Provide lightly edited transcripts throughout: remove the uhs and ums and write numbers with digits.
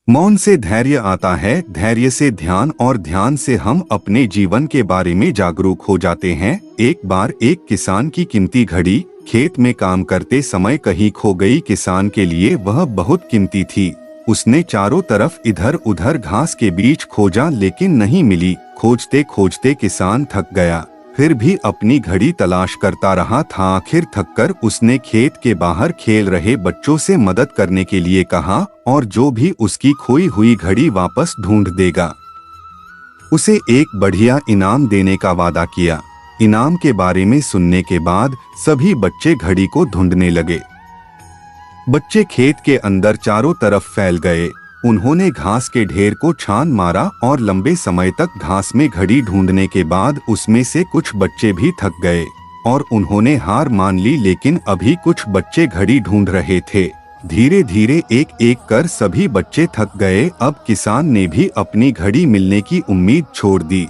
मौन से धैर्य आता है, धैर्य से ध्यान, और ध्यान से हम अपने जीवन के बारे में जागरूक हो जाते हैं। एक बार एक किसान की कीमती घड़ी खेत में काम करते समय कहीं खो गई। किसान के लिए वह बहुत कीमती थी। उसने चारों तरफ इधर उधर घास के बीच खोजा, लेकिन नहीं मिली। खोजते खोजते किसान थक गया, फिर भी अपनी घड़ी तलाश करता रहा था। आखिर थककर उसने खेत के बाहर खेल रहे बच्चों से मदद करने के लिए कहा, और जो भी उसकी खोई हुई घड़ी वापस ढूंढ देगा उसे एक बढ़िया इनाम देने का वादा किया। इनाम के बारे में सुनने के बाद सभी बच्चे घड़ी को ढूंढने लगे। बच्चे खेत के अंदर चारों तरफ फैल गए। उन्होंने घास के ढेर को छान मारा, और लंबे समय तक घास में घड़ी ढूंढने के बाद उसमें से कुछ बच्चे भी थक गए और उन्होंने हार मान ली। लेकिन अभी कुछ बच्चे घड़ी ढूंढ रहे थे। धीरे धीरे एक एक कर सभी बच्चे थक गए। अब किसान ने भी अपनी घड़ी मिलने की उम्मीद छोड़ दी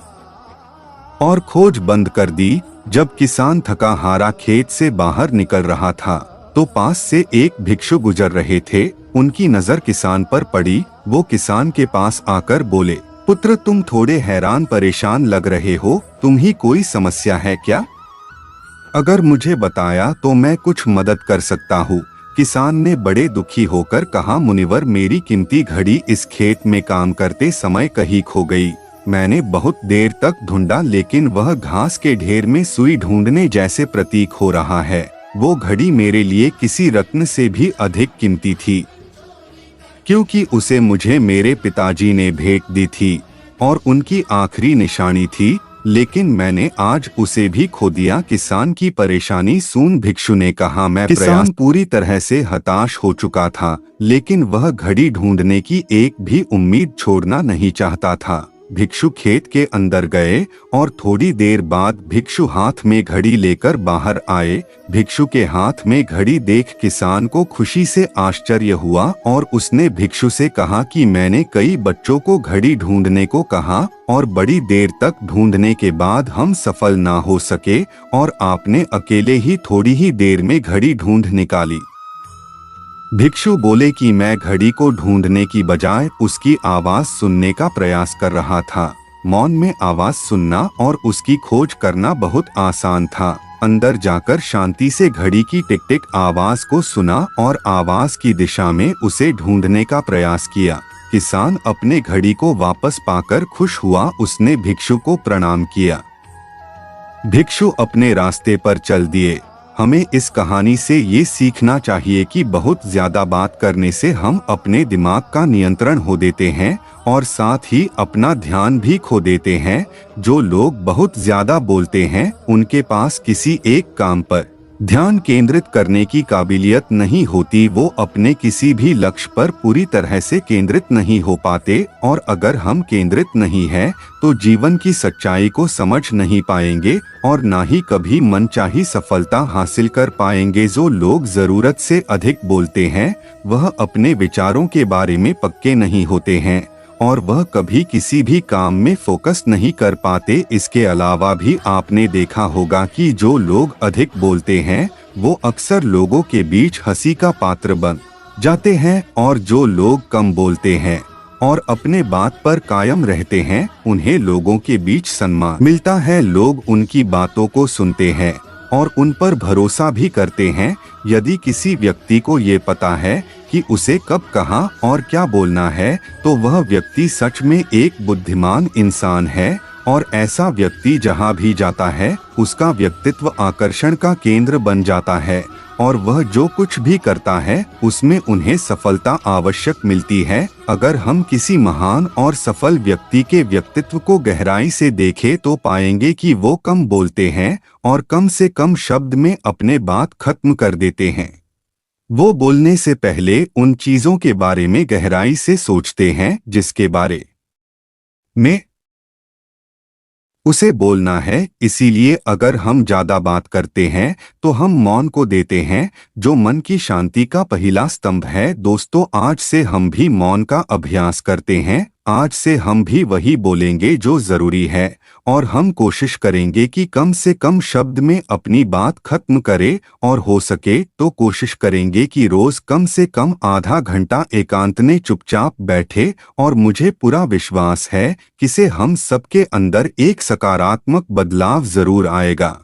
और खोज बंद कर दी। जब किसान थका हारा खेत से बाहर निकल रहा था तो पास से एक भिक्षु गुजर रहे थे। उनकी नजर किसान पर पड़ी। वो किसान के पास आकर बोले, पुत्र, तुम थोड़े हैरान परेशान लग रहे हो। तुम्ही कोई समस्या है क्या? अगर मुझे बताया तो मैं कुछ मदद कर सकता हूँ। किसान ने बड़े दुखी होकर कहा, मुनिवर, मेरी कीमती घड़ी इस खेत में काम करते समय कहीं खो गई। मैंने बहुत देर तक ढूंढा, लेकिन वह घास के ढेर में सुई ढूंढने जैसे प्रतीक हो रहा है। वो घड़ी मेरे लिए किसी रत्न से भी अधिक कीमती थी, क्योंकि उसे मुझे मेरे पिताजी ने भेंट दी थी और उनकी आखिरी निशानी थी, लेकिन मैंने आज उसे भी खो दिया। किसान की परेशानी सुन भिक्षु ने कहा, मैं किसान पूरी तरह से हताश हो चुका था, लेकिन वह घड़ी ढूंढने की एक भी उम्मीद छोड़ना नहीं चाहता था। भिक्षु खेत के अंदर गए और थोड़ी देर बाद भिक्षु हाथ में घड़ी लेकर बाहर आए। भिक्षु के हाथ में घड़ी देख किसान को खुशी से आश्चर्य हुआ और उसने भिक्षु से कहा कि मैंने कई बच्चों को घड़ी ढूंढने को कहा और बड़ी देर तक ढूंढने के बाद हम सफल ना हो सके, और आपने अकेले ही थोड़ी ही देर में घड़ी ढूंढ निकाली। भिक्षु बोले कि मैं घड़ी को ढूंढने की बजाय उसकी आवाज सुनने का प्रयास कर रहा था। मौन में आवाज सुनना और उसकी खोज करना बहुत आसान था। अंदर जाकर शांति से घड़ी की टिक टिक आवाज को सुना और आवाज की दिशा में उसे ढूंढने का प्रयास किया। किसान अपने घड़ी को वापस पाकर खुश हुआ। उसने भिक्षु को प्रणाम किया। भिक्षु अपने रास्ते पर चल दिए। हमें इस कहानी से ये सीखना चाहिए कि बहुत ज्यादा बात करने से हम अपने दिमाग का नियंत्रण हो देते हैं और साथ ही अपना ध्यान भी खो देते हैं। जो लोग बहुत ज्यादा बोलते हैं उनके पास किसी एक काम पर ध्यान केंद्रित करने की काबिलियत नहीं होती। वो अपने किसी भी लक्ष्य पर पूरी तरह से केंद्रित नहीं हो पाते, और अगर हम केंद्रित नहीं हैं तो जीवन की सच्चाई को समझ नहीं पाएंगे और ना ही कभी मनचाही सफलता हासिल कर पाएंगे। जो लोग जरूरत से अधिक बोलते हैं वह अपने विचारों के बारे में पक्के नहीं होते हैं और वह कभी किसी भी काम में फोकस नहीं कर पाते। इसके अलावा भी आपने देखा होगा कि जो लोग अधिक बोलते हैं वो अक्सर लोगों के बीच हंसी का पात्र बन जाते हैं, और जो लोग कम बोलते हैं और अपने बात पर कायम रहते हैं उन्हें लोगों के बीच सम्मान मिलता है। लोग उनकी बातों को सुनते हैं और उन पर भरोसा भी करते हैं। यदि किसी व्यक्ति को ये पता है कि उसे कब कहाँ और क्या बोलना है तो वह व्यक्ति सच में एक बुद्धिमान इंसान है, और ऐसा व्यक्ति जहाँ भी जाता है उसका व्यक्तित्व आकर्षण का केंद्र बन जाता है और वह जो कुछ भी करता है उसमें उन्हें सफलता आवश्यक मिलती है। अगर हम किसी महान और सफल व्यक्ति के व्यक्तित्व को गहराई से देखें तो पाएंगे कि वो कम बोलते हैं और कम से कम शब्द में अपने बात खत्म कर देते हैं। वो बोलने से पहले उन चीजों के बारे में गहराई से सोचते हैं जिसके बारे में उसे बोलना है। इसीलिए अगर हम ज्यादा बात करते हैं तो हम मौन को देते हैं, जो मन की शांति का पहला स्तंभ है। दोस्तों, आज से हम भी मौन का अभ्यास करते हैं आज से हम भी वही बोलेंगे जो जरूरी है, और हम कोशिश करेंगे कि कम से कम शब्द में अपनी बात खत्म करें, और हो सके तो कोशिश करेंगे कि रोज कम से कम आधा घंटा एकांत में चुपचाप बैठे। और मुझे पूरा विश्वास है कि से हम सबके अंदर एक सकारात्मक बदलाव जरूर आएगा।